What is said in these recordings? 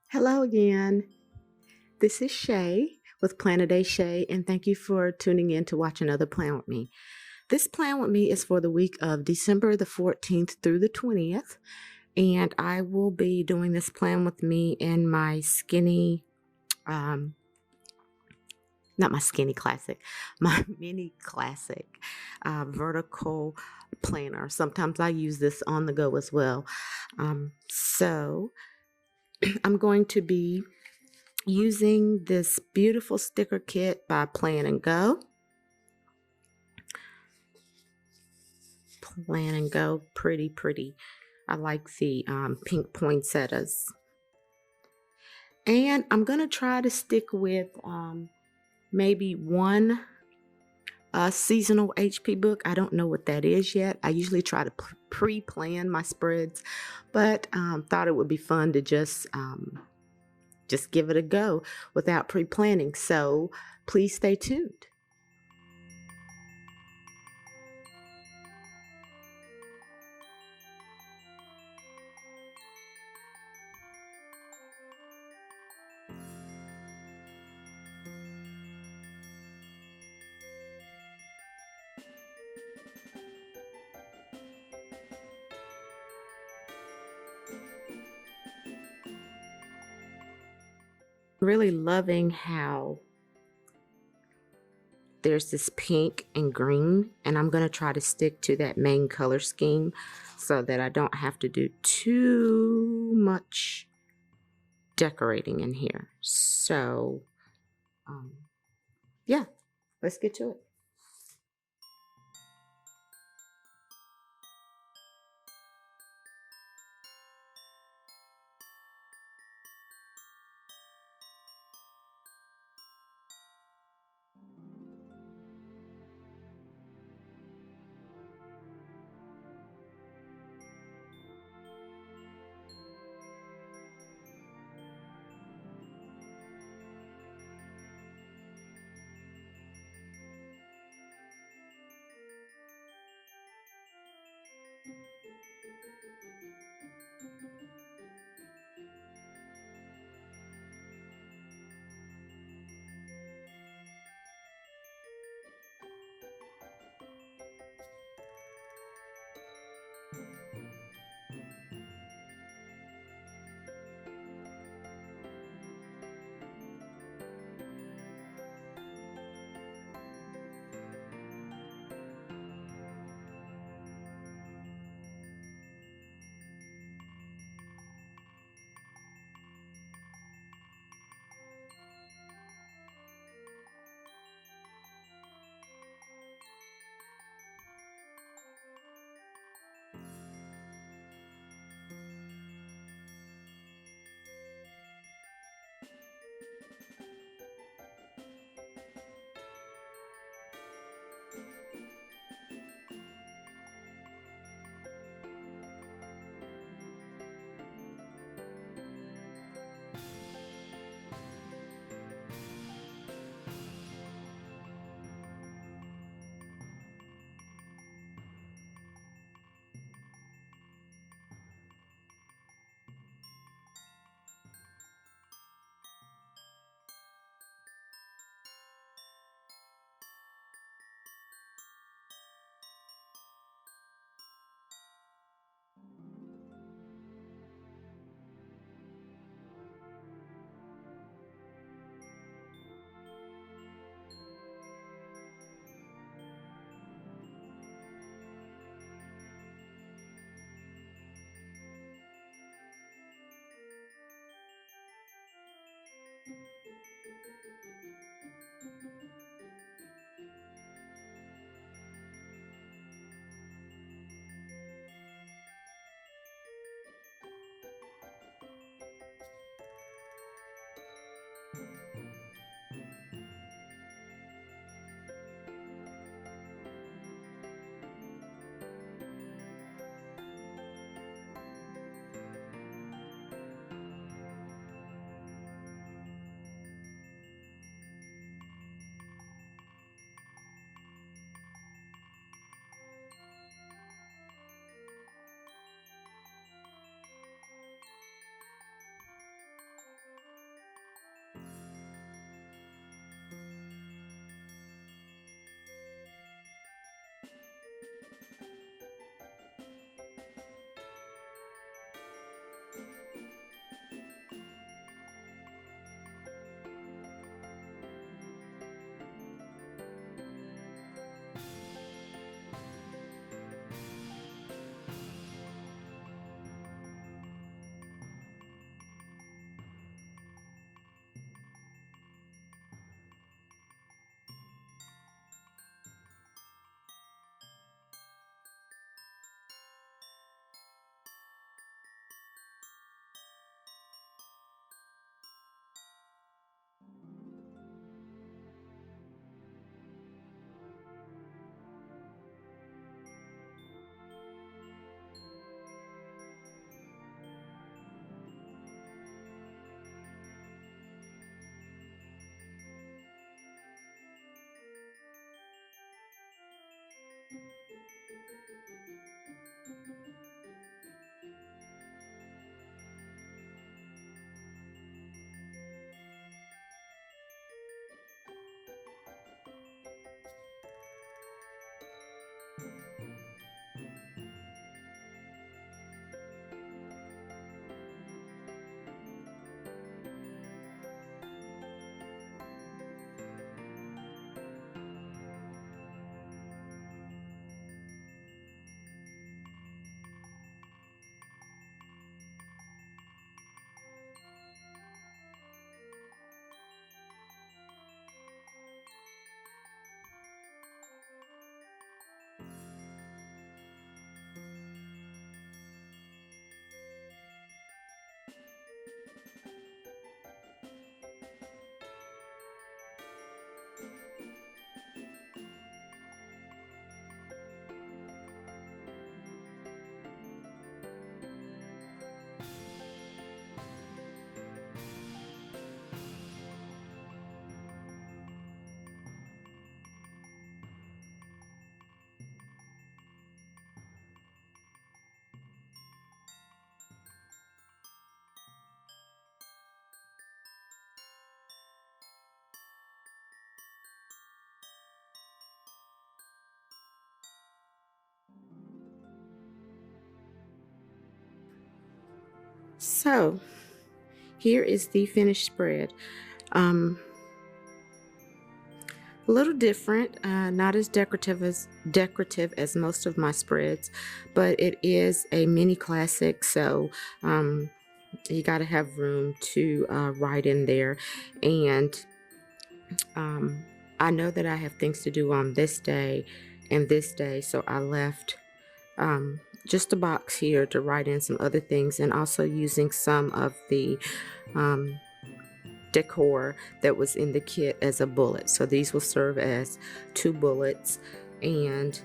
Hello again. This is Shay with Plan.adayshay, and thank you for tuning in to watch another plan with me. This plan with me is for the week of December the 14th through the 20th, and I will be doing this plan with me in my skinny, not my skinny classic, my mini classic vertical planner. Sometimes I use this on the go as well. So I'm going to be using this beautiful sticker kit by Plan & Go. Plan & Go, pretty. I like the pink poinsettias. And I'm going to try to stick with maybe one seasonal HP book. I don't know what that is yet. I usually try to pre-plan my spreads, but thought it would be fun to just give it a go without pre-planning. So please stay tuned. Really loving how there's this pink and green, and I'm going to try to stick to that main color scheme so that I don't have to do too much decorating in here. So yeah, let's get to it. So here is the finished spread. A little different, not as decorative as most of my spreads, but it is a mini classic, so you got to have room to write in there. And I know that I have things to do on this day and this day, so I left just a box here to write in some other things, and also using some of the decor that was in the kit as a bullet. So these will serve as 2 bullets, and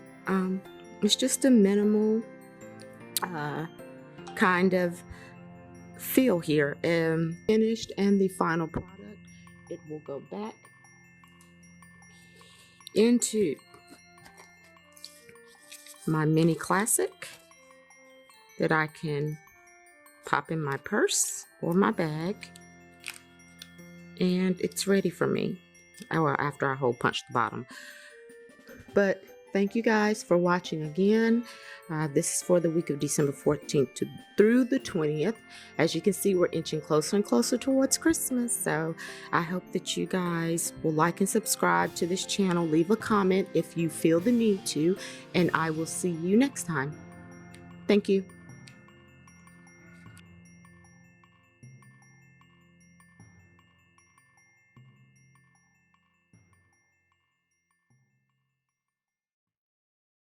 it's just a minimal kind of feel here. Finished, and the final product, it will go back into my mini classic that I can pop in my purse or my bag, and it's ready for me. Well, after I hole punch the bottom. But thank you guys for watching again. This is for the week of December 14th through the 20th. As you can see, we're inching closer and closer towards Christmas. So I hope that you guys will like and subscribe to this channel. Leave a comment if you feel the need to, and I will see you next time. Thank you.